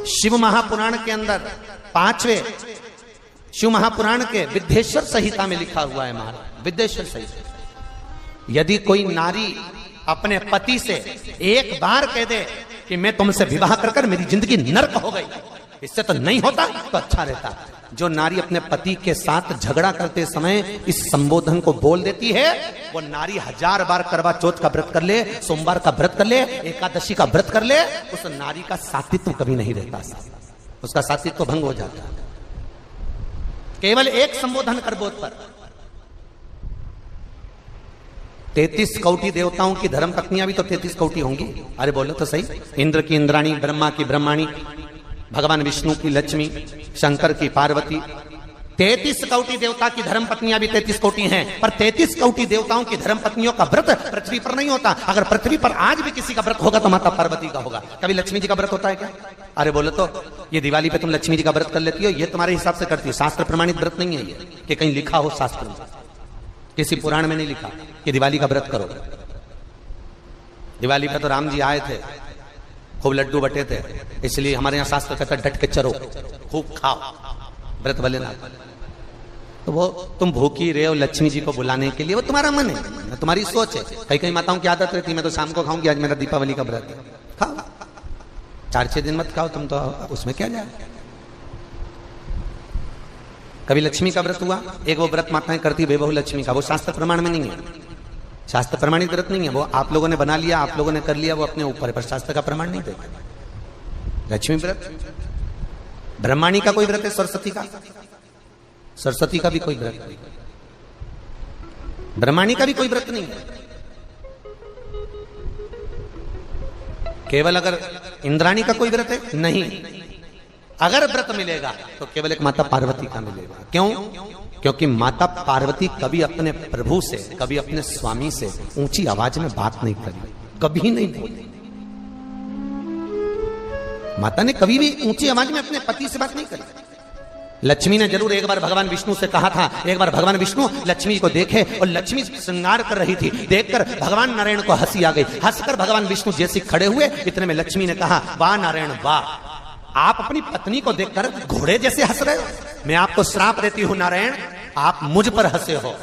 शिव महापुराण के अंदर 5वें शिव महापुराण के विद्येश्वर संहिता में लिखा हुआ है महाराज, विद्येश्वर संहिता। यदि कोई नारी अपने पति से एक बार कह दे कि मैं तुमसे विवाह कर कर मेरी जिंदगी नर्क हो गई, इससे तो नहीं होता तो अच्छा रहता। जो नारी अपने पति के साथ झगड़ा करते समय इस संबोधन को बोल देती है, वो नारी 1000 बार करवा चौथ का व्रत कर ले, सोमवार का व्रत कर ले, एकादशी का व्रत कर ले, उस नारी का सात्वित्व कभी नहीं रहता, उसका सात्वित्व भंग हो जाता। केवल एक संबोधन कर बोध पर 33 कौटी देवताओं की धर्म पत्नियां भी तो 33 कौटी होंगी। अरे बोलो तो सही, इंद्र की इंद्राणी, ब्रह्मा की ब्रह्माणी, भगवान विष्णु की लक्ष्मी, शंकर की पार्वती, 33 कौटी देवता की धर्म पत्नियां भी 33 कौटी हैं। पर 33 कौटी देवताओं की धर्म पत्नियों का व्रत पृथ्वी पर नहीं होता। अगर पृथ्वी पर आज भी किसी का व्रत होगा तो माता पार्वती का होगा। कभी लक्ष्मी जी का व्रत होता है क्या? अरे बोलो तो, ये दिवाली पे तुम लक्ष्मी जी का व्रत कर लेती हो, ये तुम्हारे हिसाब से करती हो, शास्त्र प्रमाणित व्रत नहीं है ये कि कहीं लिखा हो शास्त्र में, किसी पुराण में नहीं लिखा कि दिवाली का व्रत करो। दिवाली पे तो राम जी आए थे, खूब लड्डू बटे थे, इसलिए हमारे यहाँ शास्त्र कहता है डट के चरो, खूब खाओ, व्रत भले ना। तो वो तुम भूखी रहे हो लक्ष्मी जी को बुलाने के लिए, वो तुम्हारा मन है, तुम्हारी सोच है। कई कई माताओं की आदत रहती है, मैं तो शाम को खाऊंगी, आज मेरा दीपावली का व्रत है, खाओ, 4-6 दिन मत खाओ तुम, तो उसमें क्या जाए। कभी लक्ष्मी का व्रत हुआ, एक वो व्रत माताएं करती बेबहू लक्ष्मी का, वो शास्त्र प्रमाण में नहीं है, शास्त्र प्रमाणित व्रत नहीं है, वो आप लोगों ने बना लिया, आप लोगों ने कर लिया, वो अपने ऊपर है, पर शास्त्र का प्रमाण नहीं देता। लक्ष्मी व्रत, ब्रह्माणी का कोई व्रत है, सरस्वती का, सरस्वती का भी कोई व्रत नहीं, ब्रह्माणी का भी कोई व्रत नहीं है। केवल अगर इंद्राणी का कोई व्रत है नहीं, अगर व्रत मिलेगा तो केवल एक माता पार्वती का मिलेगा। क्यों? क्योंकि माता पार्वती कभी अपने प्रभु से, कभी अपने स्वामी से ऊंची आवाज में बात नहीं करी, कभी नहीं बोली। माता ने कभी भी ऊंची आवाज में अपने पति से बात नहीं करी। लक्ष्मी ने जरूर एक बार भगवान विष्णु से कहा था, एक बार भगवान विष्णु लक्ष्मी को देखे और लक्ष्मी श्रृंगार कर रही थी, देखकर भगवान नारायण को हंसी आ गई। हंसकर भगवान विष्णु जैसे खड़े हुए, इतने में लक्ष्मी ने कहा, वाह नारायण वाह, आप अपनी पत्नी को देखकर घोड़े जैसे हंस रहे हो, मैं आपको श्राप देती हूं नारायण, आप मुझ पर हंसे हो,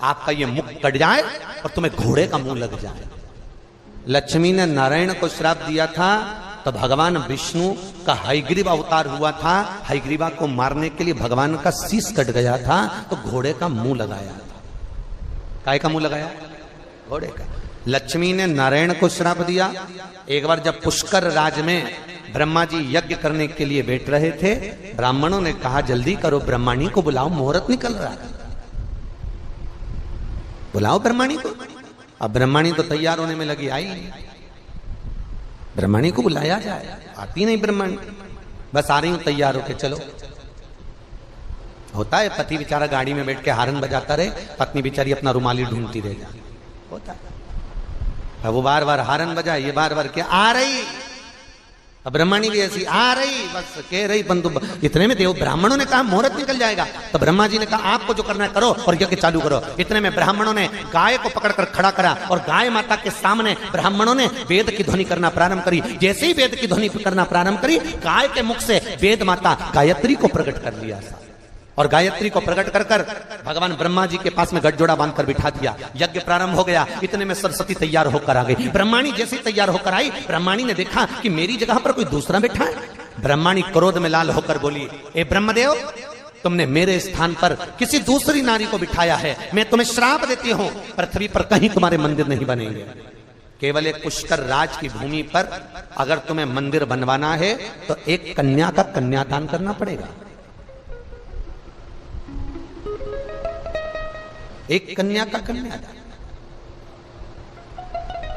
आपका ये मुख कट जाए और तुम्हें घोड़े का मुंह लग जाए। लक्ष्मी ने नारायण को श्राप दिया था तो भगवान विष्णु का हयग्रीव अवतार हुआ था, हयग्रीवा को मारने के लिए भगवान का शीश कट गया था तो घोड़े का मुंह लगाया था। काय का मुंह लगाया? घोड़े का। लक्ष्मी ने नारायण को श्राप दिया। एक बार जब पुष्कर राज में ब्रह्मा जी यज्ञ करने के लिए बैठ रहे थे, ब्राह्मणों ने कहा जल्दी करो, ब्रह्माणी को बुलाओ, मुहूर्त निकल रहा है, बुलाओ ब्रह्माणी को। अब ब्रह्माणी तो तैयार होने में लगी, आई ब्रह्माणी को बुलाया जाए, आती नहीं ब्रह्माणी, बस आ रही हूं तैयार होके चलो। होता है पति बेचारा गाड़ी में बैठ के हारन बजाता रहे, पत्नी बेचारी अपना रुमाली ढूंढती रह जाए, होता है। अब वो बार बार हारन बजाए, ये बार बार क्या आ रही, अब ब्रह्माणी भी ऐसी आ रही, बस कह रही, बंधु इतने में देव ब्राह्मणों ने कहा मुहूर्त निकल जाएगा, तो ब्रह्मा जी ने कहा आपको जो करना है करो और यज्ञ चालू करो। इतने में ब्राह्मणों ने गाय को पकड़कर खड़ा करा और गाय माता के सामने ब्राह्मणों ने वेद की ध्वनि करना प्रारंभ करी। जैसे ही वेद की ध्वनि करना प्रारंभ करी, गाय के मुख से वेद माता गायत्री को प्रकट कर लिया और गायत्री को प्रकट कर कर भगवान ब्रह्मा जी के पास में गठजोड़ा बांधकर बिठा दिया। यज्ञ प्रारंभ हो गया। इतने में सरस्वती तैयार होकर आ गई। ब्रह्माणी जैसे तैयार होकर आई, ब्रह्माणी ने देखा कि मेरी जगह पर कोई दूसरा बैठा है। ब्रह्माणी क्रोध में लाल होकर बोली, ए ब्रह्मदेव, तुमने मेरे स्थान पर किसी दूसरी नारी को बिठाया है, मैं तुम्हें श्राप देती हूं, पृथ्वी पर कहीं तुम्हारे मंदिर नहीं बनेंगे। केवल एक पुष्कर राज की भूमि पर अगर तुम्हें मंदिर बनवाना है तो एक कन्या का कन्यादान करना पड़ेगा। एक कन्या का कन्यादान,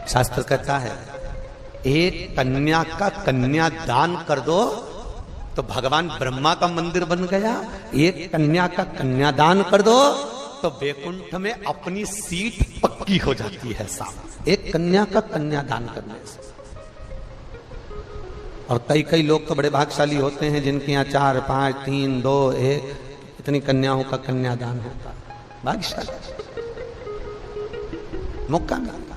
शास्त्र कहता है एक कन्या का कन्यादान कर दो तो भगवान ब्रह्मा का मंदिर बन गया। एक कन्या का कन्यादान कर दो तो वैकुंठ में अपनी सीट पक्की हो जाती है साहब, एक कन्या का कन्यादान करने से। और कई कई लोग तो बड़े भाग्यशाली होते हैं जिनके यहाँ 4, 5, 3, 2, 1 इतनी कन्याओं का कन्यादान होता है। भाग्यशाली मौका मिलता।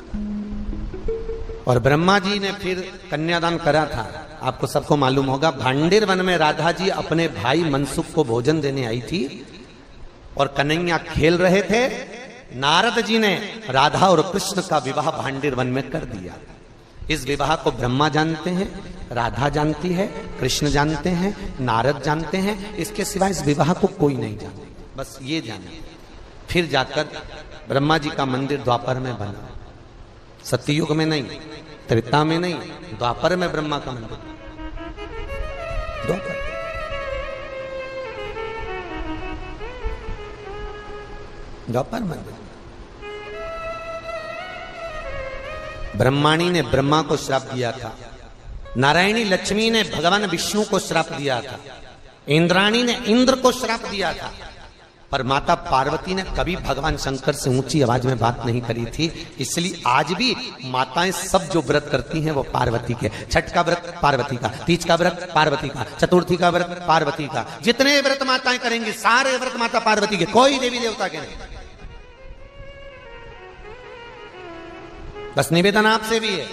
और ब्रह्मा जी ने फिर कन्यादान करा था। आपको सबको मालूम होगा, भांडेर वन में राधा जी अपने भाई मनसुख को भोजन देने आई थी और कन्हैया खेल रहे थे। नारद जी ने राधा और कृष्ण का विवाह भांडेर वन में कर दिया। इस विवाह को ब्रह्मा जानते हैं, राधा जानती है, कृष्ण जानते हैं, नारद जानते हैं। इसके सिवा इस विवाह को कोई नहीं जानता, बस ये जाने। फिर जाकर ब्रह्मा जी का मंदिर द्वापर में बना, सतयुग में नहीं, त्रेता में नहीं, द्वापर में ब्रह्मा का मंदिर। द्वापर द्वापर मंदिर। ब्रह्माणी ने ब्रह्मा को श्राप दिया था, नारायणी लक्ष्मी ने भगवान विष्णु को श्राप दिया था, इंद्राणी ने इंद्र को श्राप दिया था, पर माता पार्वती ने कभी भगवान शंकर से ऊंची आवाज में बात नहीं करी थी। इसलिए आज भी माताएं सब जो व्रत करती हैं वो पार्वती के। छठ का व्रत पार्वती का, तीज का व्रत पार्वती का, चतुर्थी का व्रत पार्वती का, जितने व्रत माताएं करेंगी सारे व्रत माता पार्वती के, कोई देवी देवता के नहीं। बस निवेदन आपसे भी है,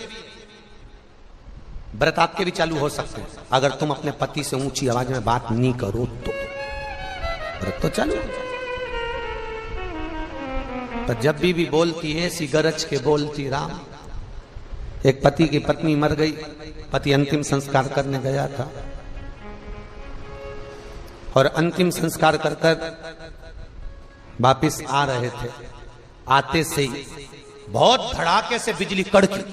व्रत आपके भी चालू हो सकते हैं अगर तुम अपने पति से ऊंची आवाज में बात नहीं करो तो। व्रत तो चालू हो। तो जब भी बोलती है सी गरज के बोलती राम। एक पति की पत्नी मर गई, पति अंतिम संस्कार करने गया था और अंतिम संस्कार कर वापिस आ रहे थे। आते से ही बहुत धड़ाके से बिजली कड़की।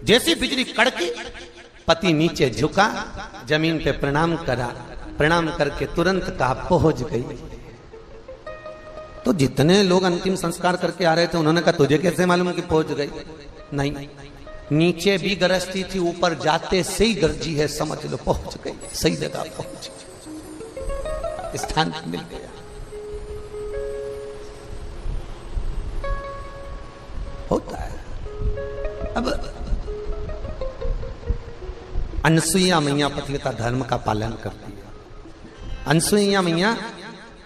जैसी बिजली कड़की, पति नीचे झुका, जमीन पे प्रणाम करा, प्रणाम करके तुरंत कहा पहुंच गई। तो जितने लोग अंतिम संस्कार करके आ रहे थे उन्होंने कहा तुझे कैसे मालूम कि पहुंच गई? नहीं, नीचे भी गरजती थी, ऊपर जाते से ही गरजी है, समझ लो पहुंच गई, सही जगह पहुंच गई, स्थान मिल गया। होता है। अब अनसुईया मैया पतिव्रता धर्म का पालन करती है। अनसुईया मैया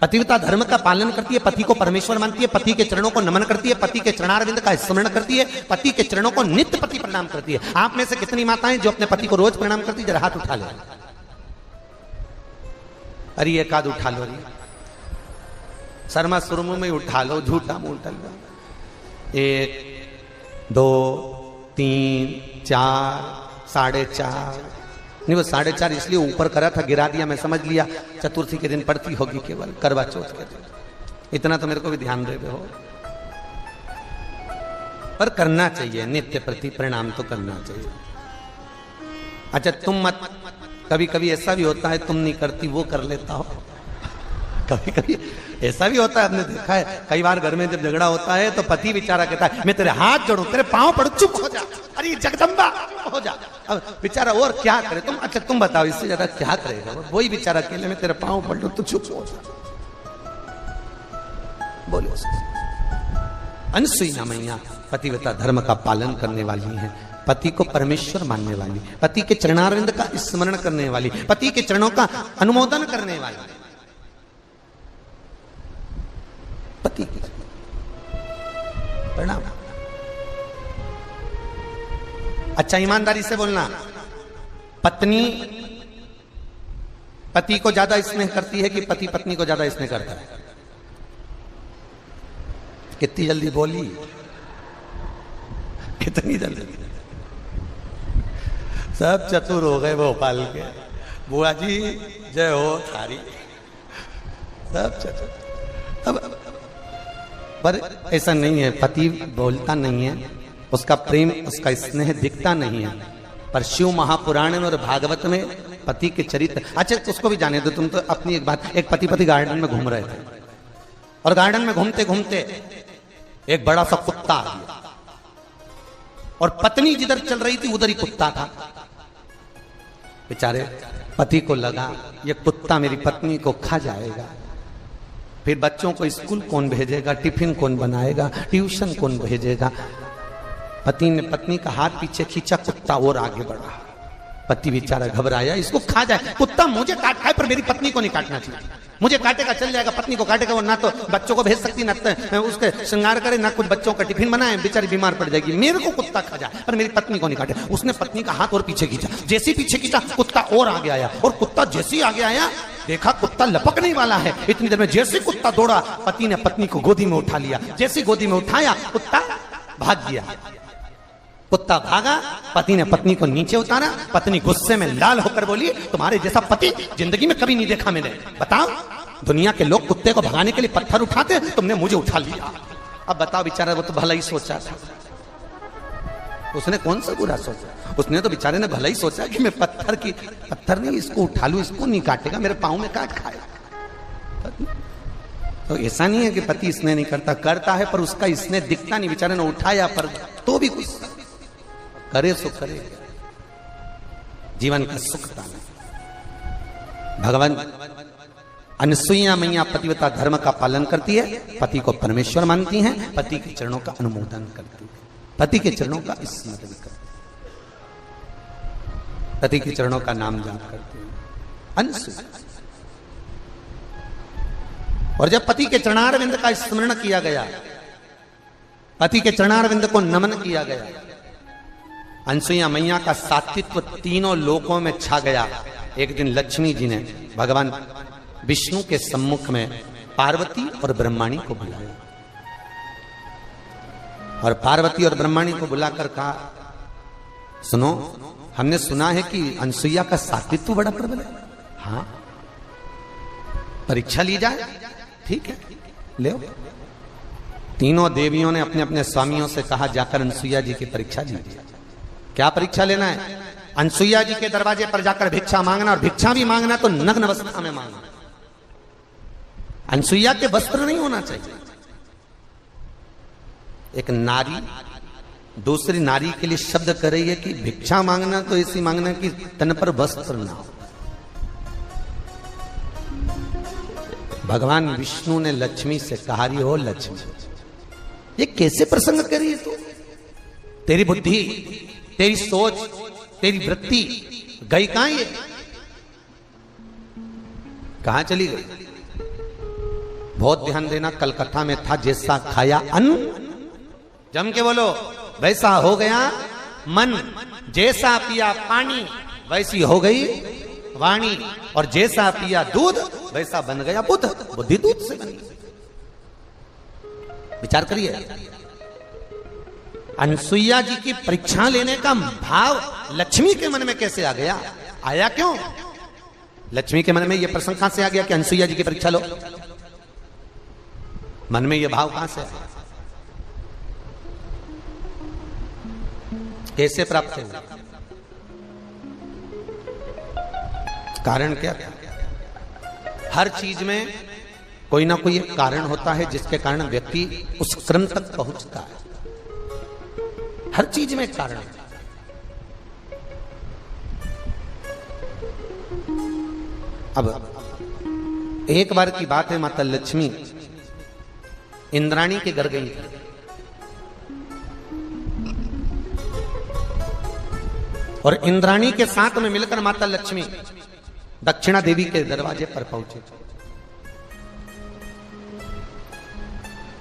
पतिव्रता धर्म का पालन करती है, पति को परमेश्वर मानती है, पति के चरणों को नमन करती है, पति के चरणारविंद का स्मरण करती है, पति के चरणों को नित्य पति प्रणाम करती है। आप में से कितनी माताएं जो अपने पति को रोज प्रणाम करती है? जरा हाथ उठा ले। अरे एक आध उठा लो, शर्मा सुरमु में उठा लो, झूठा मुंह उठा लो। 1 2 3 4 4.5 नहीं, वो 4.5 इसलिए ऊपर करा था, गिरा दिया, मैं समझ लिया चतुर्थी के दिन पड़ती होगी, केवल करवा चौथ के दिन। इतना तो मेरे को भी ध्यान दे हो, पर करना चाहिए, नित्य प्रति प्रणाम तो करना चाहिए। अच्छा तुम मत, कभी कभी ऐसा भी होता है तुम नहीं करती, वो कर लेता हो। कभी कभी ऐसा भी होता है, आपने देखा है कई बार घर में जब झगड़ा होता है तो पति बेचारा कहता है मैं तेरे हाथ जोड़ू, तेरे पांव पड़ू, चुप हो जा, अरे जगदम्बा हो जा। अब बेचारा और क्या करे? तुम अच्छा तुम बताओ, इससे ज्यादा क्या करेगा? वही बेचारा अकेले में तेरे पांव पड़ लो तो चुप हो जा। बोलो। अनसुईया मैया पतिव्रता धर्म का पालन करने वाली है, पति को परमेश्वर मानने वाली, पति के चरणारविंद का स्मरण करने वाली, पति के चरणों का अनुमोदन करने वाली, पति की प्रणाम। अच्छा ईमानदारी से बोलना, पत्नी पति को ज्यादा स्नेह करती है कि पति पत्नी को ज्यादा स्नेह करता है? कितनी जल्दी बोली, कितनी जल्दी। सब चतुर हो गए भोपाल के। बुआ जी जय हो थारी, सब चतुर। अब पर ऐसा नहीं है, पति बोलता नहीं है, उसका प्रेम उसका स्नेह दिखता नहीं है, पर शिव महापुराण में और भागवत में पति के चरित्र। अच्छा उसको भी जाने दो, तुम तो अपनी एक बात। एक पति गार्डन में घूम रहे थे और गार्डन में घूमते घूमते एक बड़ा सा कुत्ता आ गया और पत्नी जिधर चल रही थी उधर ही कुत्ता था। बेचारे पति को लगा ये कुत्ता मेरी पत्नी को खा जाएगा, फिर बच्चों को स्कूल कौन भेजेगा, टिफिन कौन बनाएगा, ट्यूशन कौन भेजेगा। पति ने पत्नी का हाथ पीछे खींचा, कुत्ता और आगे बढ़ा। पति बेचारा घबराया, इसको खा जाए, कुत्ता मुझे काट खाए पर मेरी पत्नी को नहीं काटना चाहिए। मुझे काटेगा चल जाएगा, पत्नी को काटेगा, वो ना तो बच्चों को भेज सकती, ना उसके श्रृंगार करे, ना कुछ बच्चों का टिफिन बनाए, बेचारी बीमार पड़ जाएगी। मेरे को कुत्ता खा जाए पर मेरी पत्नी को नहीं काटे। उसने पत्नी का हाथ और पीछे खींचा, जैसे पीछे खींचा कुत्ता और आगे आया, और कुत्ता जैसे ही आगे आया देखा कुत्ता लपकने वाला है। इतनी देर में जैसे कुत्ता दौड़ा, पति ने पत्नी को गोदी में उठा लिया। जैसे गोदी में उठाया कुत्ता भाग गया। कुत्ता भागा, पति ने पत्नी को नीचे उतारा। पत्नी गुस्से में लाल होकर बोली, तुम्हारे जैसा पति जिंदगी में कभी नहीं देखा मैंने। बताओ, दुनिया के लोग कुत्ते को भगाने के लिए पत्थर उठाते, तुमने मुझे उठा लिया। अब बताओ, बेचारा वो तो भला ही सोचा था, उसने कौन सा बुरा सोचा? उसने तो बेचारे ने भला ही सोचा कि मैं पत्थर नहीं इसको उठा लूं, इसको नहीं काटेगा, मेरे पांव में काट खाएगा। तो ऐसा नहीं है कि पति इसने नहीं करता है, पर उसका इसने दिखता नहीं। बेचारे ने उठाया पर तो भी कुछ करे सो करे, जीवन का सुख पाना। भगवान अनसुईया मैया पतिव्रता धर्म का पालन करती है, पति को परमेश्वर मानती हैं, पति के चरणों का अनुमोदन करती है, पति के चरणों का स्मरण करती है, पति के चरणों का नाम जाप करती है अनसुईया। और जब पति के चरणारविंद का स्मरण किया गया, पति के चरणारविंद को नमन किया गया, अनसुईया मैया का सात्वित्व तीनों लोकों में छा गया। एक दिन लक्ष्मी जी ने भगवान विष्णु के सम्मुख में पार्वती और ब्रह्माणी को बुलाया, और पार्वती और ब्रह्माणी को बुलाकर कहा, सुनो, हमने सुना है कि अनसुईया का सात्वित्व बड़ा प्रबल है। हाँ, परीक्षा ली जाए? ठीक है, ले। तीनों देवियों ने अपने अपने स्वामियों से कहा, जाकर अनसुईया जी की परीक्षा लीजिए। क्या परीक्षा लेना है? अनसुईया जी के दरवाजे पर जाकर भिक्षा मांगना, और भिक्षा भी मांगना तो नग्न अवस्था में मांगना। अनसुईया के वस्त्र नहीं होना चाहिए। एक नारी दूसरी नारी के लिए शब्द कर रही है कि भिक्षा मांगना तो ऐसी मांगना कि तन पर वस्त्र ना हो। भगवान विष्णु ने लक्ष्मी से कहा, रही हो लक्ष्मी, ये कैसे प्रसंग कर रही है तू? तेरी बुद्धि, तेरी सोच, तेरी वृत्ति गई कहां? ये कहां चली गई? बहुत ध्यान देना, कल कथा में था, जैसा खाया अन्न, जम के बोलो, वैसा हो गया मन। जैसा पिया पानी वैसी हो गई वाणी, और जैसा पिया दूध वैसा बन गया बुद्ध। बुद्धि दूध से बनी। विचार करिए, अनसुईया जी की परीक्षा लेने का भाव लक्ष्मी के मन में कैसे आ गया? आया क्यों? लक्ष्मी के मन में यह प्रसंग कहां से आ गया कि अनसुईया जी की परीक्षा लो? मन में यह भाव कहां से आया? कैसे प्राप्त हुआ? कारण क्या? हर चीज में कोई ना कोई एक कारण होता है जिसके कारण व्यक्ति उस क्रम तक पहुंचता है। हर चीज में एक कारण है। अब एक बार की बात है, माता लक्ष्मी इंद्राणी के घर गई थी। और इंद्राणी के साथ में मिलकर माता लक्ष्मी दक्षिणा देवी के दरवाजे पर पहुंचे।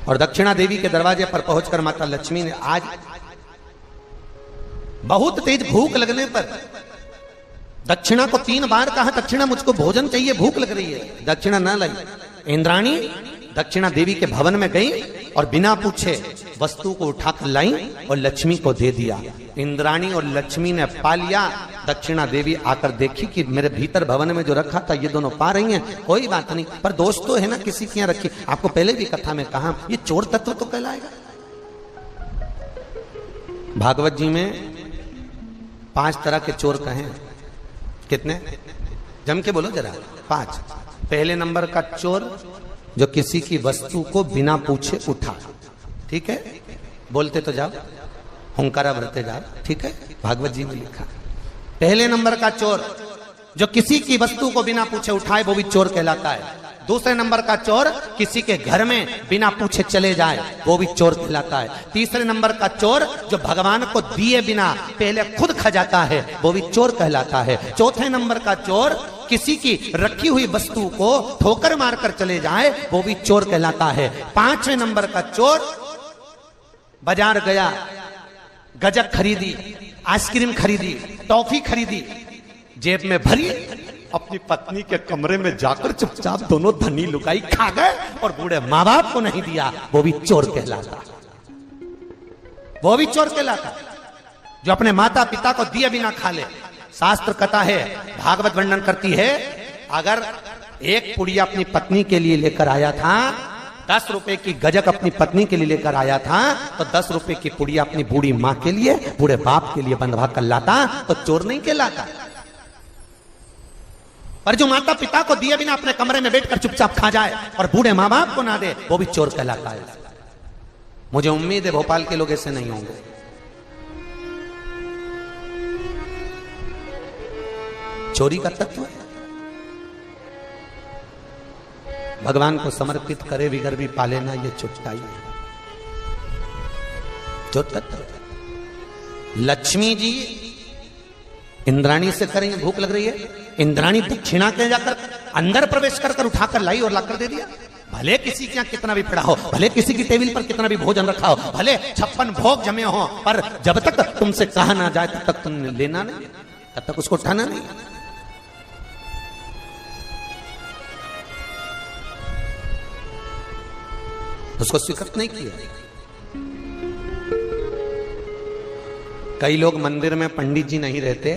और दक्षिणा देवी के दरवाजे पर पहुंचकर माता लक्ष्मी ने, आज बहुत तेज भूख लगने पर दक्षिणा को 3 बार कहा, दक्षिणा मुझको भोजन चाहिए, भूख लग रही है। दक्षिणा न लाई। इंद्राणी दक्षिणा देवी के भवन में गई और बिना पूछे वस्तु को उठाकर लाई और लक्ष्मी को दे दिया। इंद्राणी और लक्ष्मी ने पा लिया। दक्षिणा देवी आकर देखी कि मेरे भीतर भवन में जो रखा था ये दोनों पा रही हैं, कोई बात नहीं, पर दोष तो है ना किसी की यहाँ रखी। आपको पहले भी कथा में कहा, ये चोर तत्व तो कहलाएगा। भागवत जी में 5 तरह के चोर कहे। कितने? जम के बोलो जरा। 5। पहले नंबर का चोर जो किसी की वस्तु को बिना पूछे उठा। ठीक है, बोलते तो जाओ, हुंकारा भरते जाओ। ठीक है, भागवत जी में लिखा। पहले नंबर का चोर जो किसी की वस्तु को बिना पूछे उठाए, वो भी चोर कहलाता है। दूसरे नंबर का चोर किसी के घर में बिना पूछे चले जाए, वो भी चोर कहलाता है। तीसरे नंबर का चोर जो भगवान को दिए बिना पहले खुद खा जाता है, वो भी चोर कहलाता है। चौथे नंबर का चोर किसी की रखी हुई वस्तु को ठोकर मारकर चले जाए वो भी चोर कहलाता है। 5वें नंबर का चोर बाजार गया, गजक खरीदी, आइसक्रीम खरीदी, टॉफी खरीदी, जेब में भरी, अपनी पत्नी के कमरे में जाकर चुपचाप दोनों धनी लुकाई खा गए और बूढ़े माँ बाप को नहीं दिया, वो भी चोर कहलाता, वो भी चोर कहलाता। जो अपने माता पिता को दिए बिना खा ले। शास्त्र कथा है, भागवत वर्णन करती है, अगर एक पुड़िया अपनी पत्नी के लिए लेकर आया था, 10 रुपए की गजक अपनी पत्नी के लिए लेकर आया था, तो 10 रुपए की पुड़िया अपनी बूढ़ी माँ के लिए, बूढ़े बाप के लिए बंधवा कर लाता तो चोर नहीं कहलाता। पर जो माता पिता को दिए बिना अपने कमरे में बैठकर चुपचाप खा जाए और बूढ़े माँ बाप को ना दे, वो भी चोर कहलाता है। मुझे उम्मीद है भोपाल के लोग ऐसे नहीं होंगे। चोरी का तत्व है, भगवान को समर्पित करे बिगर भी पाले ना, ये चुटकाई है। जो तत्व लक्ष्मी जी इंद्राणी से करेंगे, भूख लग रही है, इंद्राणी दक्षिणा के जाकर अंदर प्रवेश कर उठाकर लाई और लाकर दे दिया। भले किसी के यहाँ कितना भी पड़ा हो, भले किसी की टेबल पर कितना भी भोजन रखा हो, भले 56 भोग जमे हो, पर जब तक तुमसे कहा ना जाए तब तक तुमने लेना नहीं, तब तक उसको उठाना नहीं। उसको स्वीकृत नहीं किया। कई लोग मंदिर में पंडित जी नहीं रहते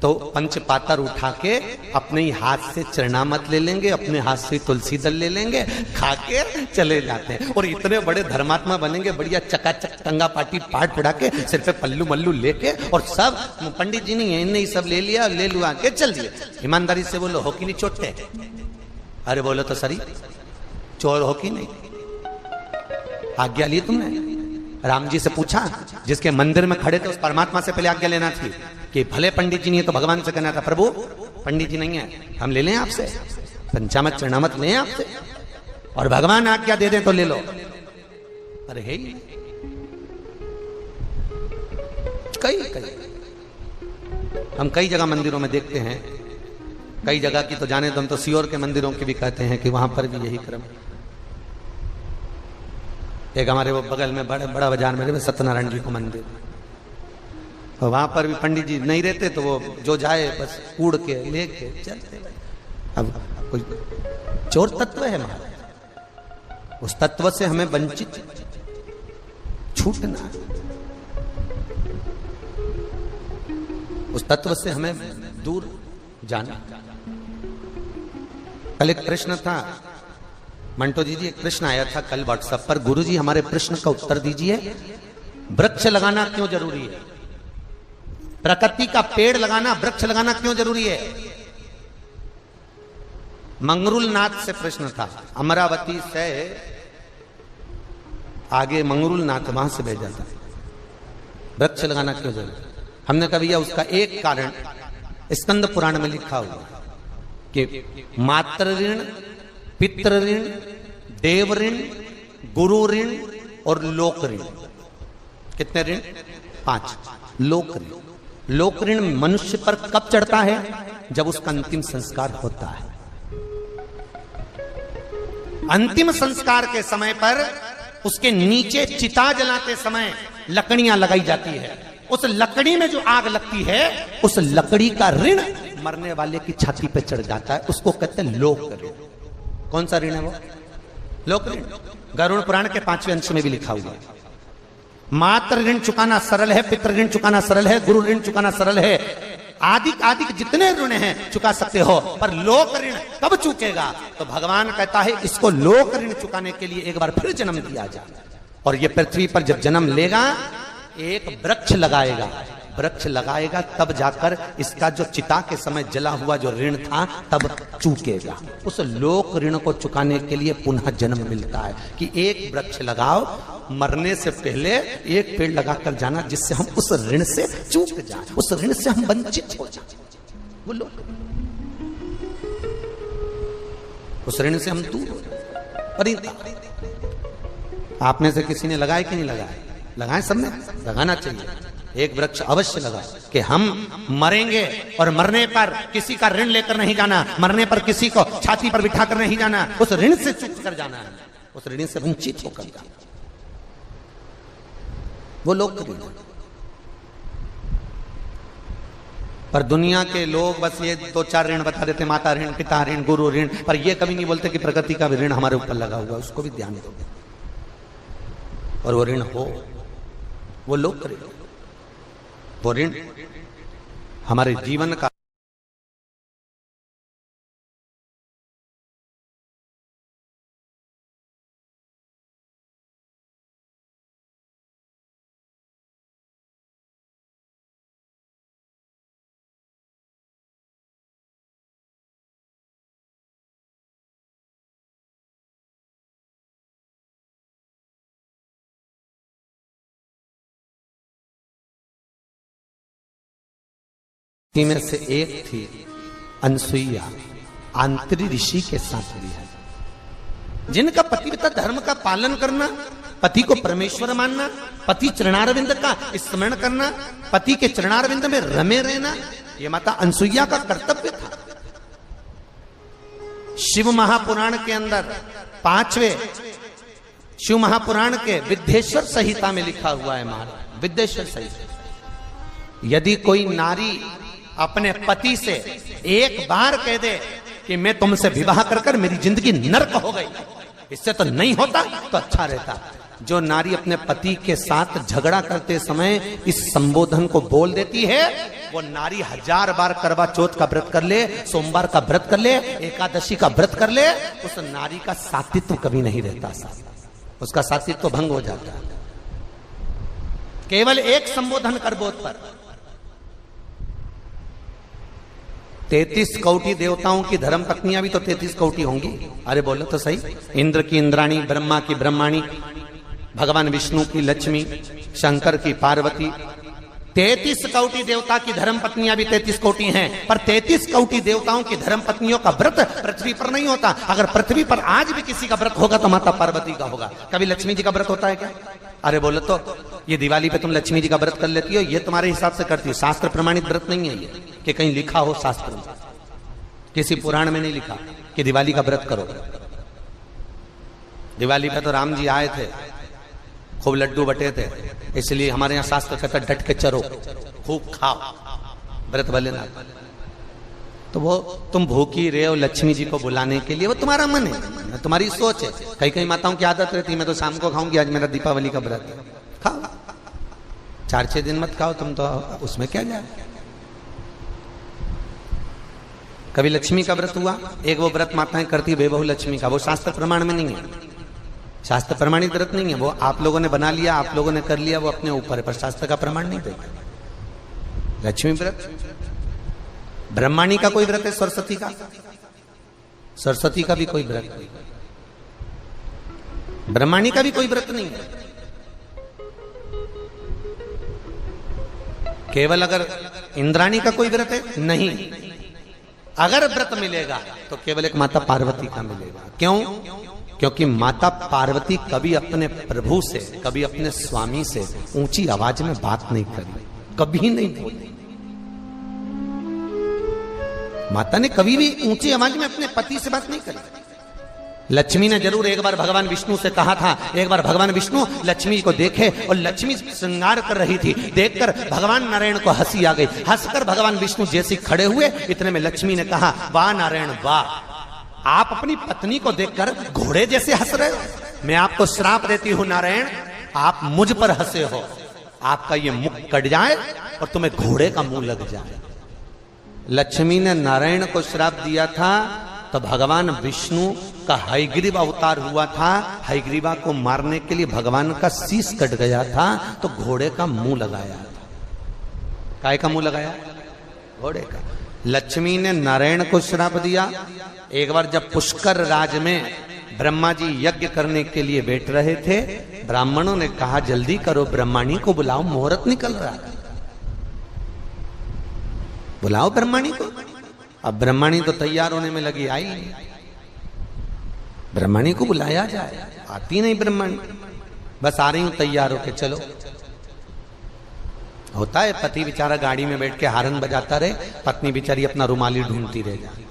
तो पंचपातर उठा के अपने ही हाथ से चरणामत ले लेंगे, अपने हाथ से तुलसी दल ले लेंगे, खा के चले जाते हैं और इतने बड़े धर्मात्मा बनेंगे, बढ़िया चकाचक टंगा पाटी पाट पड़ा के सिर पे पल्लू मल्लू लेके, और सब पंडित जी नहीं है, इनने ही सब ले लिया, ले लुआ के चल दिए। ईमानदारी से बोलो, हो कि नहीं चोटे? अरे बोलो तो सरी, चोर हो कि नहीं? आज्ञा ली तुमने? राम जी से पूछा, जिसके मंदिर में खड़े थे उस परमात्मा से पहले आज्ञा लेना थी कि भले पंडित जी नहीं है तो भगवान से कहना था, प्रभु पंडित जी नहीं है, हम ले लें आपसे, पंचामत चरणामत लें आपसे, और भगवान आज्ञा दे दें तो ले लो। अरे है ही हम कई जगह मंदिरों में देखते हैं, कई जगह की तो जाने तो हम तो सियोर के मंदिरों की भी कहते हैं कि वहां पर भी यही क्रम। एक हमारे वो बगल में बड़ा बाजार में सत्यनारायण जी को मंदिर, तो वहां पर भी पंडित जी नहीं रहते तो वो जो जाए बस कूड़ के लेके चलते। अब कोई चोर तत्व है हमारा, उस तत्व से हमें वंचित छूटना, उस तत्व से हमें दूर जाना। कल एक प्रश्न था, मंटो जी एक प्रश्न आया था कल व्हाट्सएप पर, गुरुजी हमारे प्रश्न का उत्तर दीजिए, वृक्ष लगाना क्यों जरूरी है? प्रकृति का पेड़ लगाना, वृक्ष लगाना क्यों जरूरी है? मंगरूल नाथ से प्रश्न था, अमरावती से आगे मंगरूल नाथ, वहां से भेजा था, वृक्ष लगाना क्यों जरूरी? हमने कहा भैया उसका एक कारण स्कंद पुराण में लिखा हुआ कि मातृ ऋण, पितृ ऋण, देव ऋण, गुरु ऋण और लोक ऋण। कितने ऋण? 5। लोक ऋण, लोक ऋण मनुष्य पर कब चढ़ता है? जब उसका अंतिम संस्कार होता है। अंतिम संस्कार के समय पर उसके नीचे चिता जलाते समय लकड़ियां लगाई जाती है, उस लकड़ी में जो आग लगती है, उस लकड़ी का ऋण मरने वाले की छाती पे चढ़ जाता है, उसको कहते हैं लोक ऋण। कौन सा ऋण है वो? लोक ऋण। गरुड़ पुराण के 5वें अंश में भी लिखा हुआ है, मातृ ऋण चुकाना सरल है, पितृ ऋण चुकाना सरल है, गुरु ऋण चुकाना सरल है, आदिक आदिक जितने ऋण हैं चुका सकते हो, पर लोक ऋण कब चुकेगा? तो भगवान कहता है इसको लोक ऋण चुकाने के लिए एक बार फिर जन्म दिया जाए, और ये पृथ्वी पर जब जन्म लेगा एक वृक्ष लगाएगा, वृक्ष लगाएगा तब जाकर इसका जो चिता के समय जला हुआ जो ऋण था तब चूकेगा। उस लोक ऋण को चुकाने के लिए पुनः जन्म मिलता है कि एक वृक्ष लगाओ, मरने से पहले एक पेड़ लगाकर जाना, जिससे हम उस ऋण से चूक जाए, उस ऋण से हम वंचित हो जाए। बोलो, उस ऋण से हम दूर हो जाए। आप में से किसी ने लगाए कि नहीं लगाए? लगाए सबने, लगाना चाहिए। एक वृक्ष अवश्य लगा कि हम मरेंगे और मरने पर किसी का ऋण लेकर नहीं जाना, मरने पर किसी को छाती पर बिठा कर नहीं जाना, उस ऋण से चूक कर जाना है, उस ऋण से वंचित होकर जाना। वो लोग ऋण, पर दुनिया के लोग बस ये 2-4 ऋण बता देते, माता ऋण, पिता ऋण, गुरु ऋण, पर ये कभी नहीं बोलते कि प्रकृति का भी ऋण हमारे ऊपर लगा हुआ, उसको भी ध्यान दो। और वो ऋण हो, वो लोक ऋण, वो ऋण हमारे जीवन का में से एक थी अनसुईया, आंतरी ऋषि के साथ हुई है, जिनका पतिव्रता धर्म का पालन करना, पति को परमेश्वर मानना, पति चरणारविंद का स्मरण करना, पति के चरणारविंद में रमे रहना, यह माता अनसुईया का कर्तव्य था। शिव महापुराण के अंदर 5वें शिव महापुराण के विद्येश्वर संहिता में लिखा हुआ है, महाराज विद्येश्वर संहिता, यदि कोई नारी अपने पति से एक बार कह दे कि मैं तुमसे विवाह कर कर मेरी जिंदगी नर्क हो गई, इससे तो नहीं होता तो अच्छा रहता। जो नारी अपने पति के साथ झगड़ा करते समय इस संबोधन को बोल देती है, वो नारी 1000 बार करवा चौथ का व्रत कर ले, सोमवार का व्रत कर ले, एकादशी का व्रत कर ले, उस नारी का सात्वित्व कभी नहीं रहता, उसका सात्वित्व भंग हो जाता है। केवल एक संबोधन कर बोध पर 33 कौटी देवताओं की धर्म पत्नियां भी तो 33 कौटी होंगी। अरे बोलो तो सही, इंद्र की इंद्राणी, ब्रह्मा की ब्रह्माणी, भगवान विष्णु की लक्ष्मी, शंकर की पार्वती, 33 कौटी देवता की धर्म पत्नियां भी 33 कौटी हैं, पर 33 कौटी देवताओं की धर्म पत्नियों का व्रत पृथ्वी पर नहीं होता। अगर पृथ्वी पर आज भी किसी का व्रत होगा तो माता पार्वती का होगा। कभी लक्ष्मी जी का व्रत होता है क्या? अरे बोलो तो, ये दिवाली पे तुम लक्ष्मी जी का व्रत कर लेती हो, ये तुम्हारे हिसाब से करती हो, शास्त्र प्रमाणित व्रत नहीं है ये कि कहीं लिखा हो शास्त्र में, किसी पुराण में नहीं लिखा कि दिवाली का व्रत करो। दिवाली पे तो राम जी आए थे, खूब लड्डू बटे थे, इसलिए हमारे यहाँ शास्त्र कहता डट के चरो, खूब खाओ, व्रत भले ना। तो वो तुम भूखी रहे हो लक्ष्मी जी को बुलाने के लिए, वो तुम्हारा मन है, तुम्हारी सोच है। कई कई माताओं की आदत रहती है, मैं तो शाम को खाऊंगी, आज मेरा दीपावली का व्रत है, खाओ, 4-6 दिन मत खाओ तुम, तो उसमें क्या जाए। कभी लक्ष्मी का व्रत हुआ, एक वो व्रत माताएं करती बेबहू लक्ष्मी का, वो शास्त्र प्रमाण में नहीं है, शास्त्र प्रमाणित व्रत नहीं है, वो आप लोगों ने बना लिया, आप लोगों ने कर लिया, वो अपने ऊपर है, पर शास्त्र का प्रमाण नहीं देगा। लक्ष्मी व्रत, ब्रह्माणी का कोई व्रत है, सरस्वती का, सरस्वती का भी कोई व्रत नहीं, ब्रह्माणी का भी कोई व्रत नहीं है। केवल अगर इंद्राणी का कोई व्रत है, नहीं, अगर व्रत मिलेगा तो केवल एक माता पार्वती का मिलेगा। क्यों? क्योंकि माता पार्वती कभी अपने प्रभु से, कभी अपने स्वामी से ऊंची आवाज में बात नहीं करी, कभी नहीं बोली। माता ने कभी भी ऊंची आवाज में अपने पति से बात नहीं करी। लक्ष्मी ने जरूर एक बार भगवान विष्णु से कहा था, एक बार भगवान विष्णु लक्ष्मी को देखे और लक्ष्मी श्रृंगार कर रही थी, देखकर भगवान नारायण को हंसी आ गई। हंसकर भगवान विष्णु जैसे खड़े हुए, इतने में लक्ष्मी ने कहा, वाह नारायण वाह, आप अपनी पत्नी को देखकर घोड़े जैसे हंस रहे हो। मैं आपको श्राप देती हूं नारायण, आप मुझ पर हंसे हो, आपका ये मुख कट जाए और तुम्हें घोड़े का मुंह लग जाए। लक्ष्मी ने नारायण को श्राप दिया था तो भगवान विष्णु का हयग्रीव अवतार हुआ था, हयग्रीवा को मारने के लिए भगवान का शीश कट गया था, तो घोड़े का मुंह लगाया था। काय का मुंह लगाया? घोड़े का। लक्ष्मी ने नारायण को श्राप दिया। एक बार जब पुष्कर राज में ब्रह्मा जी यज्ञ करने के लिए बैठ रहे थे, ब्राह्मणों ने कहा जल्दी करो, ब्रह्माणी को बुलाओ, मुहूर्त निकल रहा है, बुलाओ ब्रह्माणी को। अब ब्रह्माणी तो तैयार होने में लगी, आई नहीं, ब्रह्माणी को बुलाया जाए, आती नहीं ब्रह्माणी, बस आ रही हूं तैयार होके, चलो। होता है पति बेचारा गाड़ी में बैठ के हारन बजाता रहे, पत्नी बेचारी अपना रुमाली ढूंढती रह जाए,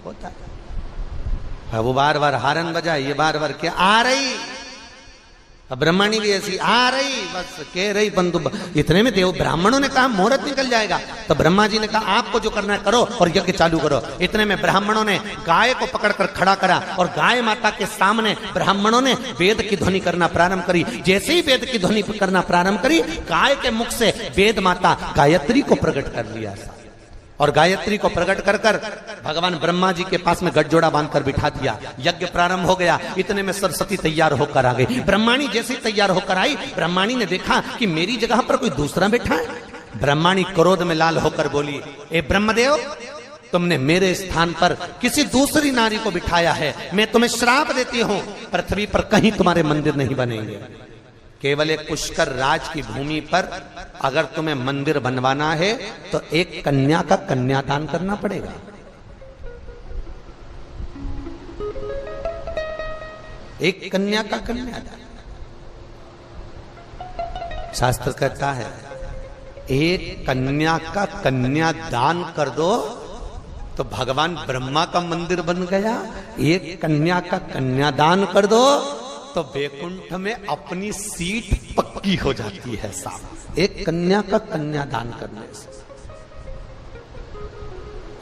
होता है। वो बार बार हारन बजाए, ये बार बार क्या आ रही, अब ब्रह्मणी भी ऐसी आ रही, बस कह रही बंधु। इतने में देव ब्राह्मणों ने कहा मुहूर्त निकल जाएगा, तो ब्रह्मा जी ने कहा आपको जो करना है करो और यज्ञ चालू करो। इतने में ब्राह्मणों ने गाय को पकड़कर खड़ा करा और गाय माता के सामने ब्राह्मणों ने वेद की ध्वनि करना प्रारंभ करी। जैसे ही वेद की ध्वनि करना प्रारंभ करी, गाय के मुख से वेद माता गायत्री को प्रकट कर लिया और गायत्री को प्रकट कर कर भगवान ब्रह्मा जी के पास में गठजोड़ा बांधकर बिठा दिया। यज्ञ प्रारंभ हो गया। इतने में सरस्वती तैयार होकर आ गई। ब्रह्माणी जैसे तैयार होकर आई, ब्रह्माणी ने देखा कि मेरी जगह पर कोई दूसरा बैठा है। ब्रह्माणी क्रोध में लाल होकर बोली, ए ब्रह्मदेव, तुमने मेरे स्थान पर किसी दूसरी नारी को बिठाया है। मैं तुम्हें श्राप देती हूं, पृथ्वी पर कहीं तुम्हारे मंदिर नहीं बनेंगे। केवल एक पुष्कर राज की भूमि पर अगर तुम्हें मंदिर बनवाना है तो एक कन्या का कन्यादान करना पड़ेगा। एक कन्या का कन्यादान। शास्त्र कहता है एक कन्या का कन्यादान कर दो तो भगवान ब्रह्मा का मंदिर बन गया। एक कन्या का कन्यादान कर दो तो वैकुंठ में अपनी सीट पक्की हो जाती है साहब, एक कन्या का कन्यादान करने से।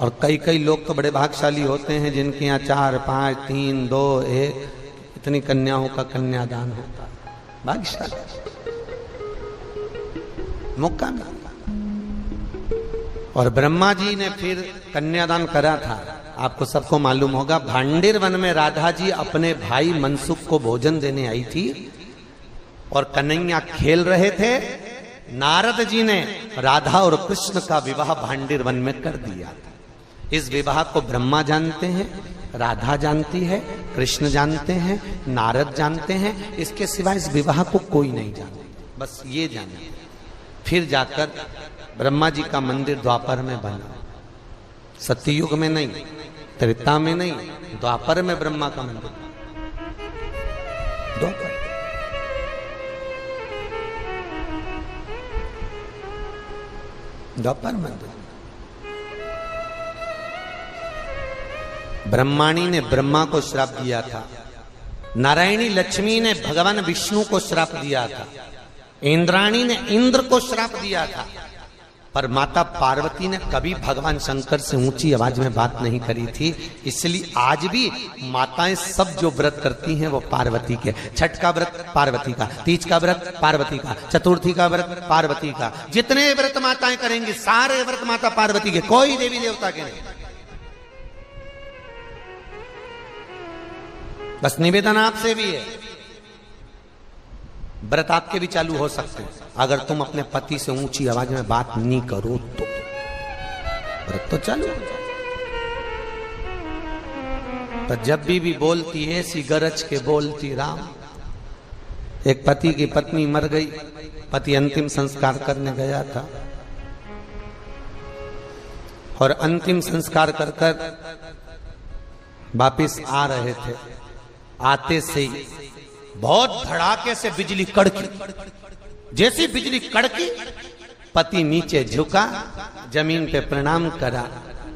और कई कई लोग तो बड़े भाग्यशाली होते हैं जिनके यहाँ 4, 5, 3, 2, 1 इतनी कन्याओं का कन्यादान होता है। भाग्यशाली मौका मिला। और ब्रह्मा जी ने फिर कन्यादान करा था। आपको सबको मालूम होगा, भांडेर वन में राधा जी अपने भाई मनसुख को भोजन देने आई थी और कन्हैया खेल रहे थे। नारद जी ने राधा और कृष्ण का विवाह भांडेर वन में कर दिया। इस विवाह को ब्रह्मा जानते हैं, राधा जानती है, कृष्ण जानते हैं, नारद जानते हैं। इसके सिवाय इस विवाह को कोई नहीं जानता, बस ये जानते। फिर जाकर ब्रह्मा जी का मंदिर द्वापर में बना। सत्ययुग में नहीं, त्रेता में नहीं, द्वापर में ब्रह्मा का मंदिर। द्वापर द्वापर मंदिर। ब्रह्माणी ने ब्रह्मा को श्राप दिया था, नारायणी लक्ष्मी ने भगवान विष्णु को श्राप दिया था, इंद्राणी ने इंद्र को श्राप दिया था। पर माता पार्वती ने कभी भगवान शंकर से ऊंची आवाज में बात नहीं करी थी। इसलिए आज भी माताएं सब जो व्रत करती हैं वो पार्वती के। छठ का व्रत पार्वती का, तीज का व्रत पार्वती का, चतुर्थी का व्रत पार्वती का। जितने व्रत माताएं करेंगी सारे व्रत माता पार्वती के, कोई देवी देवता के नहीं। बस निवेदन आपसे भी है, व्रत आपके भी चालू हो सकते हैं अगर तुम अपने पति से ऊंची आवाज में बात नहीं करो तो। व्रत तो चालू हो जाए। तो जब भी बोलती है सी गरज के बोलती राम। एक पति की पत्नी मर गई, पति अंतिम संस्कार करने गया था और अंतिम संस्कार कर कर वापिस आ रहे थे। आते से ही बहुत धड़ाके से बिजली कड़की। जैसी बिजली कड़की, पति नीचे झुका, जमीन पे प्रणाम करा,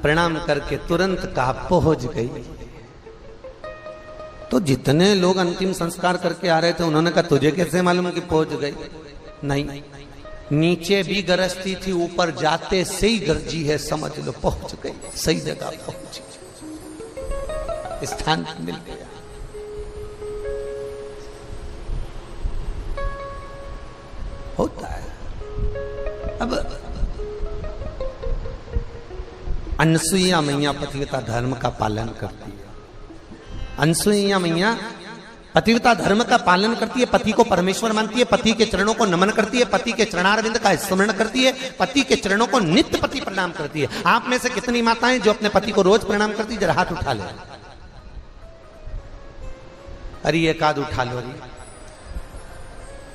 प्रणाम करके तुरंत कहा पहुंच गई। तो जितने लोग अंतिम संस्कार करके आ रहे थे उन्होंने कहा तुझे कैसे मालूम कि पहुंच गई? नहीं, नीचे भी गरजती थी, ऊपर जाते से ही गरजी है, समझ लो पहुंच गई, सही जगह पहुंची, स्थान मिल गया। होता है। अब अनसुईया मैया पतिव्रता धर्म का पालन करती है। अनसुईया मैया पतिव्रता धर्म का पालन करती है, पति को परमेश्वर मानती है, पति के चरणों को नमन करती है, पति के चरणारविंद का स्मरण करती है, पति के चरणों को नित्य पति प्रणाम करती है। आप में से कितनी माताएं जो अपने पति को रोज प्रणाम करती है? जरा हाथ उठा ले। अरे एक आध उठा लो,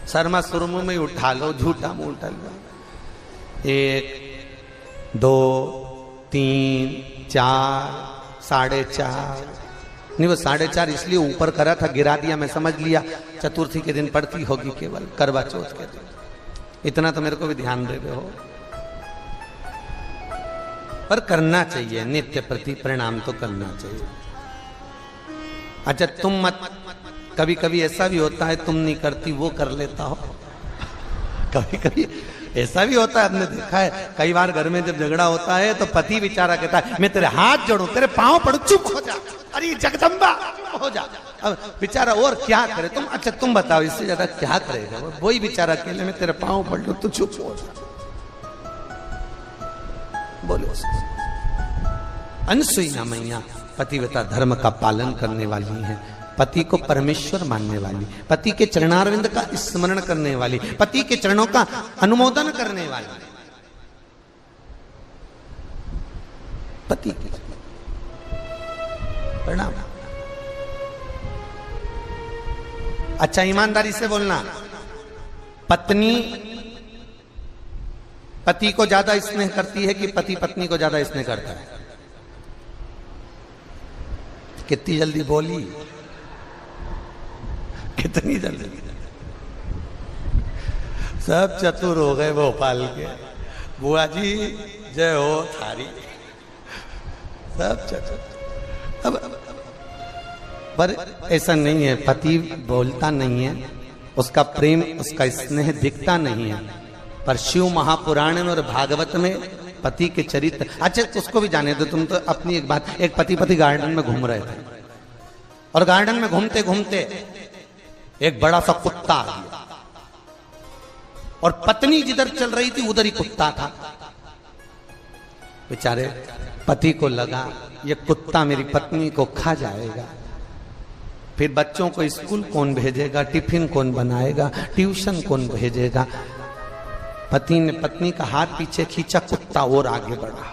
शर्मा सुरमु में उठा लो, झूठा मुंह उठा लो। 1, 2, 3, 4, 4.5 नहीं, वो 4.5 इसलिए ऊपर करा था, गिरा दिया, मैं समझ लिया चतुर्थी के दिन पड़ती होगी, केवल करवा चौथ के दिन। इतना तो मेरे को भी ध्यान दे रहे हो। पर करना चाहिए, नित्य प्रति प्रणाम तो करना चाहिए। अच्छा तुम मत, कभी कभी ऐसा भी होता है तुम नहीं करती वो कर लेता हो। कभी कभी ऐसा भी होता है, आपने देखा है कई बार घर में जब झगड़ा होता है तो पति बेचारा कहता है मैं तेरे हाथ जोड़ू, तेरे पांव पड़ू, चुप हो जा, अरे जगदम्बा चुप हो जा। अब बेचारा और क्या करे तुम, अच्छा तुम बताओ इससे ज्यादा क्या करेगा वही बेचारा अकेले में तेरे पांव पड़ लू तो चुप हो जा। बोलो अनसुईया मैया पतिव्रता धर्म का पालन करने वाली है, पति को परमेश्वर मानने वाली, पति के चरणारविंद का स्मरण करने वाली, पति के चरणों का अनुमोदन करने वाली, पति की प्रणाम। अच्छा ईमानदारी से बोलना, पत्नी पति को ज्यादा स्नेह करती है कि पति पत्नी को ज्यादा स्नेह करता है? कितनी जल्दी बोली, कितनी जल्दी। सब चतुर हो गए भोपाल के, बुआ जी जय हो थारी, सब चतुर। अब पर ऐसा नहीं है, पति बोलता नहीं है, उसका प्रेम उसका स्नेह दिखता नहीं है, पर शिव महापुराण में और भागवत में पति के चरित्र। अच्छा उसको भी जाने दो, तुम तो अपनी एक बात, एक पति गार्डन में घूम रहे थे और गार्डन में घूमते घूमते एक बड़ा सा कुत्ता आ गया और पत्नी जिधर चल रही थी उधर ही कुत्ता था। बेचारे पति को लगा ये कुत्ता मेरी पत्नी को खा जाएगा, फिर बच्चों को स्कूल कौन भेजेगा, टिफिन कौन बनाएगा, ट्यूशन कौन भेजेगा। पति ने पत्नी का हाथ पीछे खींचा, कुत्ता और आगे बढ़ा।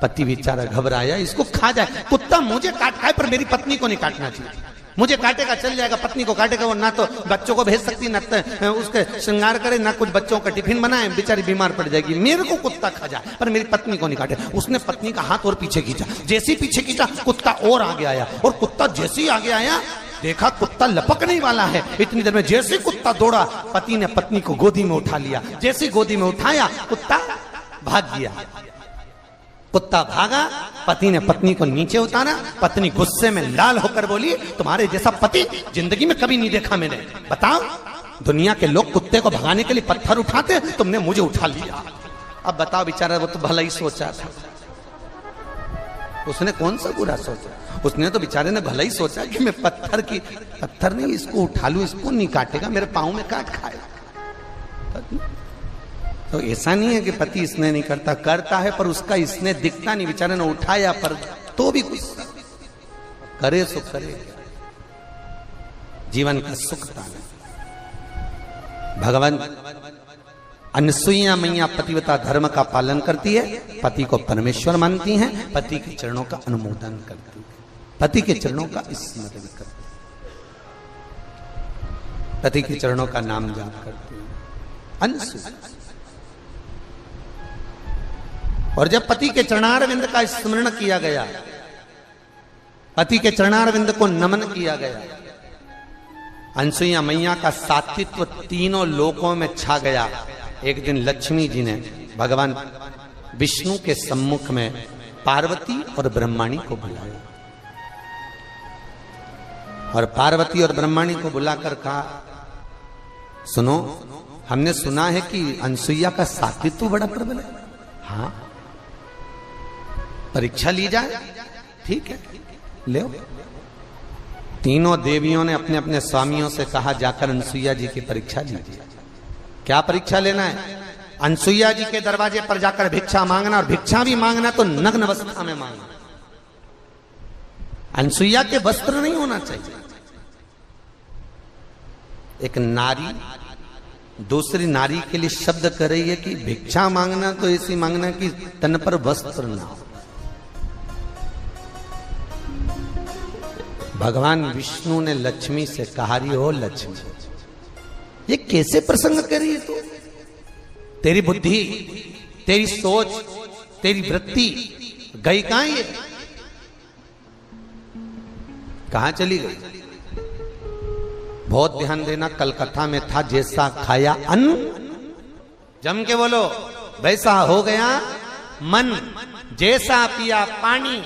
पति बेचारा घबराया, इसको खा जाए, कुत्ता मुझे काट खाए पर मेरी पत्नी को नहीं काटना चाहिए, मुझे काटेगा चल जाएगा, पत्नी को काटेगा वो, ना तो बच्चों को भेज सकती, ना तो उसके श्रृंगार करे, ना कुछ बच्चों का टिफिन बनाए, बेचारी बीमार पड़ जाएगी, मेरे को कुत्ता खा जाए पर मेरी पत्नी को नहीं काटे। उसने पत्नी का हाथ और पीछे खींचा, जैसे ही पीछे खींचा कुत्ता और आगे आया, और कुत्ता जैसे ही आगे आया देखा कुत्ता लपकने वाला है। इतनी देर में जैसे कुत्ता दौड़ा, पति ने पत्नी को गोदी में उठा लिया, जैसे गोदी में उठाया कुत्ता भाग गया। कुत्ता भागा, पति ने पत्नी को नीचे उतारा, पत्नी गुस्से में लाल होकर बोली तुम्हारे जैसा पति जिंदगी में कभी नहीं देखा मैंने। बताओ दुनिया के लोग कुत्ते को भगाने के लिए पत्थर उठाते, तुमने मुझे उठा लिया। अब बताओ बेचारा वो तो भला ही सोचा था, उसने कौन सा बुरा सोचा, उसने तो बेचारे ने भला ही सोचा कि मैं पत्थर नहीं इसको उठा लूं, इसको नहीं काटेगा, मेरे पांव में काट खाएगा। तो ऐसा नहीं है कि पति स्नेह नहीं करता, करता है पर उसका स्नेह दिखता नहीं। बेचारे ने उठाया पर तो भी कुछ करे सो करे, जीवन का सुख पाना। भगवान अनसुईया मैया पतिव्रता धर्म का पालन करती है, पति को परमेश्वर मानती हैं, पति के चरणों का अनुमोदन करती है, पति के चरणों का स्मरण करती है, पति के चरणों का नाम जाप करती है अनसुईया। और जब पति के चरणारविंद का स्मरण किया गया, पति के चरणारविंद को नमन किया गया, अनसुईया मैया का सात्वित्व तीनों लोकों में छा गया। एक दिन लक्ष्मी जी ने भगवान विष्णु के सम्मुख में पार्वती और ब्रह्माणी को बुलाया, और पार्वती और ब्रह्माणी को बुलाकर कहा सुनो, हमने सुना है कि अनसुईया का सात्वित्व बड़ा प्रबल है, हाँ परीक्षा ली जाए, ठीक है ले। तीनों देवियों ने अपने अपने स्वामियों से कहा जाकर अनसुईया जी की परीक्षा लीजिए। क्या परीक्षा लेना है? अनसुईया जी के दरवाजे पर जाकर भिक्षा मांगना, और भिक्षा भी मांगना तो नग्न अवस्था में मांगना। अनसुईया के वस्त्र नहीं होना चाहिए। एक नारी दूसरी नारी के लिए शब्द कर रही है कि भिक्षा मांगना तो ऐसी मांगना कि तन पर वस्त्र ना हो। भगवान विष्णु ने लक्ष्मी से कहा, रही हो लक्ष्मी, ये कैसे प्रसंग कर रही है तू? तेरी बुद्धि, तेरी सोच, तेरी वृत्ति गई कहां? ये कहां चली गई? बहुत ध्यान देना, कल कथा में था जैसा खाया अन्न जम के बोलो। वैसा हो गया मन, जैसा पिया पानी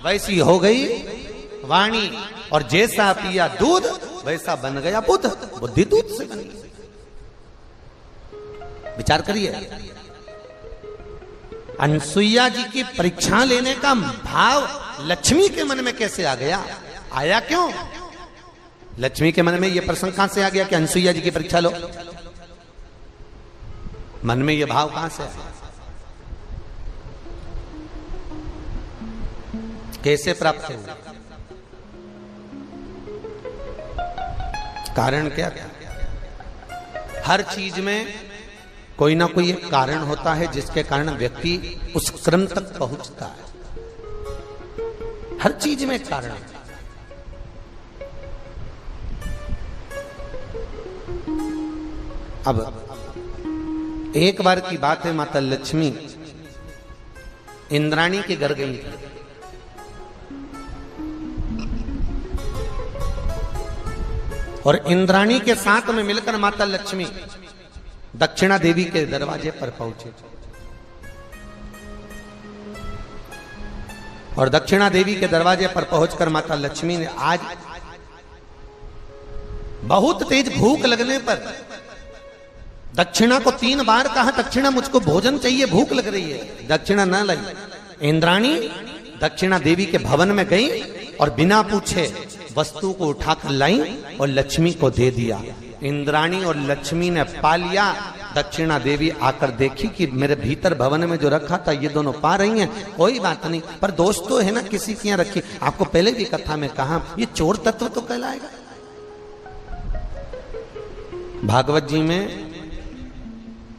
वैसी हो गई वाणी, और जैसा पिया दूध वैसा बन गया बुद्ध। बुद्धि दूध से बनी। विचार करिए, अनसुईया जी की परीक्षा लेने का भाव लक्ष्मी के मन में कैसे आ गया? आया क्यों? लक्ष्मी के मन में यह प्रसंग कहां से आ गया कि अनसुईया जी की परीक्षा लो? मन में यह भाव कहां से आया? कैसे प्राप्त हुआ? कारण क्या था? हर चीज में कोई ना कोई एक कारण होता है जिसके कारण व्यक्ति उस क्रम तक पहुंचता है। हर चीज में एक कारण है। अब एक बार की बात है, माता लक्ष्मी इंद्राणी के घर गई। और इंद्राणी के साथ में मिलकर माता लक्ष्मी दक्षिणा देवी के दरवाजे पर पहुंचे। और दक्षिणा देवी के दरवाजे पर पहुंचकर माता लक्ष्मी ने आज बहुत तेज भूख लगने पर दक्षिणा को 3 बार कहा, दक्षिणा मुझको भोजन चाहिए, भूख लग रही है। दक्षिणा न लाई। इंद्राणी दक्षिणा देवी के भवन में गई और बिना पूछे वस्तु को उठाकर लाई और लक्ष्मी को दे दिया। इंद्राणी और लक्ष्मी ने पा लिया। दक्षिणा देवी आकर देखी कि मेरे भीतर भवन में जो रखा था ये दोनों पा रही हैं, कोई बात नहीं, पर दोष तो है ना, किसी की यहाँ रखी। आपको पहले भी कथा में कहा, ये चोर तत्व तो कहलाएगा। भागवत जी में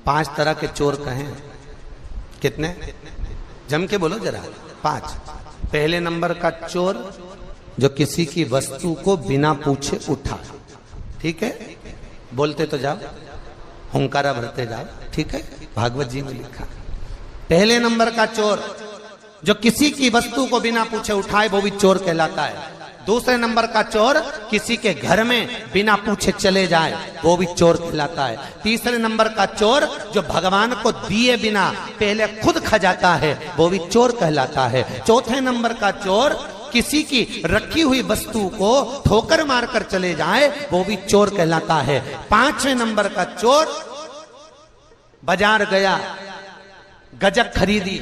5 तरह के चोर कहें। कितने? जम के बोलो जरा। 5। पहले नंबर का चोर जो किसी की वस्तु को बिना पूछे उठा। ठीक है, बोलते तो जाओ, हुंकारा भरते जाओ। ठीक है, भागवत जी में लिखा। पहले नंबर का चोर जो किसी की वस्तु को बिना पूछे उठाए, वो भी चोर कहलाता है। दूसरे नंबर का चोर किसी के घर में बिना पूछे चले जाए, वो भी चोर कहलाता है। तीसरे नंबर का चोर जो भगवान को दिए बिना पहले खुद खा जाता है, वो भी चोर कहलाता है। चौथे नंबर का चोर किसी की रखी हुई वस्तु को ठोकर मारकर चले जाए, वो भी चोर कहलाता है। 5वें नंबर का चोर बाजार गया, गजक खरीदी,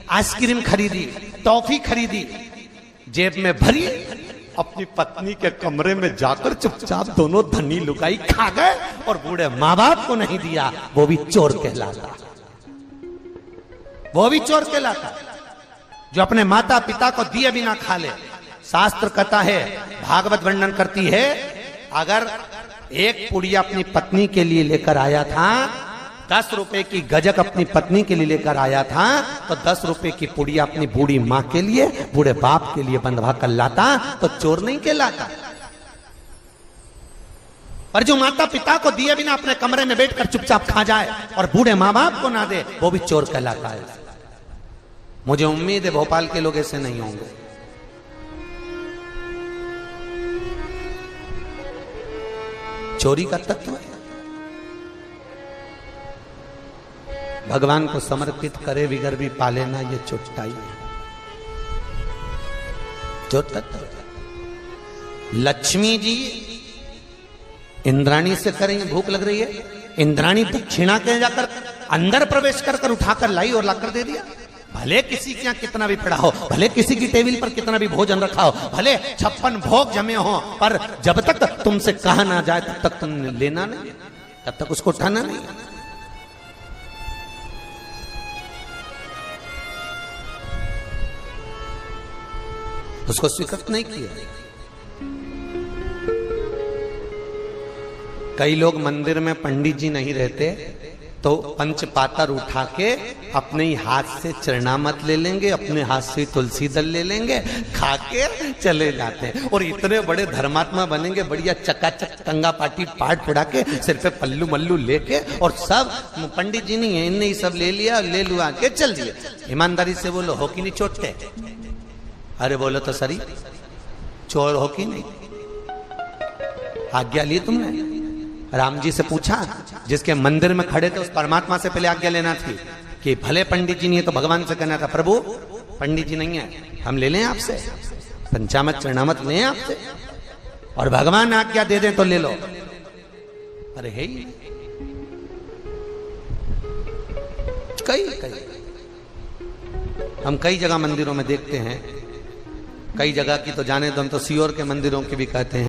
आइसक्रीम खरीदी, टॉफी खरीदी, जेब में भरी, अपनी पत्नी के कमरे में जाकर चुपचाप दोनों धनी लुगाई खा गए और बूढ़े माँ बाप को नहीं दिया, वो भी चोर कहलाता। वो भी चोर कहलाता जो अपने माता पिता को दिए बिना खा ले। शास्त्र कहता है, भागवत वर्णन करती है, अगर एक पुड़िया अपनी पत्नी के लिए लेकर आया था, 10 रुपए की गजक अपनी पत्नी के लिए लेकर आया था, तो 10 रुपए की पुड़िया अपनी बूढ़ी माँ के लिए, बूढ़े बाप के लिए बंधवा कर लाता, तो चोर नहीं कहलाता। और जो माता पिता को दिए बिना अपने कमरे में बैठकर चुपचाप खा जाए और बूढ़े माँ बाप को ना दे, वो भी चोर कहलाता है। मुझे उम्मीद है भोपाल के लोग ऐसे नहीं होंगे। चोरी का तत्व है। भगवान को समर्पित करे बिगर भी पाले ना, ये चोटाई है। चोर तत्व। लक्ष्मी जी इंद्राणी से करेंगे, भूख लग रही है, इंद्राणी दक्षिणा के जाकर अंदर प्रवेश कर उठाकर लाई और लाकर दे दिया। भले किसी के यहाँ कितना भी पड़ा हो, भले किसी की टेबल पर कितना भी भोजन रखा हो, भले 56 भोग जमे हो, पर जब तक तुमसे कहा ना जाए तब तक तुमने लेना नहीं, तब तक उसको उठाना नहीं। उसको स्वीकृत नहीं किया। कई लोग मंदिर में पंडित जी नहीं रहते तो पंचपातर उठा के अपने ही हाथ से चरणामत ले लेंगे, अपने हाथ से तुलसी दल ले लेंगे, खा के चले जाते हैं और इतने बड़े धर्मात्मा बनेंगे, बढ़िया चकाचक टंगा पाटी पाट पड़ा के सिर पे पल्लू मल्लू लेके, और सब पंडित जी नहीं है, इनने ही सब ले लिया, ले लुआ के चल दिए। ईमानदारी से बोलो, हो कि नहीं चोटते? अरे बोलो तो सरी, चोर हो कि नहीं? आज्ञा ली तुमने? राम जी से पूछा जिसके मंदिर में खड़े थे उस परमात्मा से पहले आज्ञा लेना थी कि भले पंडित जी नहीं है तो भगवान से कहना था, प्रभु पंडित जी नहीं है, हम ले लें आपसे, पंचामत चरणामत लें आपसे, और भगवान आज्ञा दे दें तो ले लो। अरे है ही कई हम कई जगह मंदिरों में देखते हैं, कई जगह की तो जाने दो, हम तो सीओर के मंदिरों की भी कहते हैं।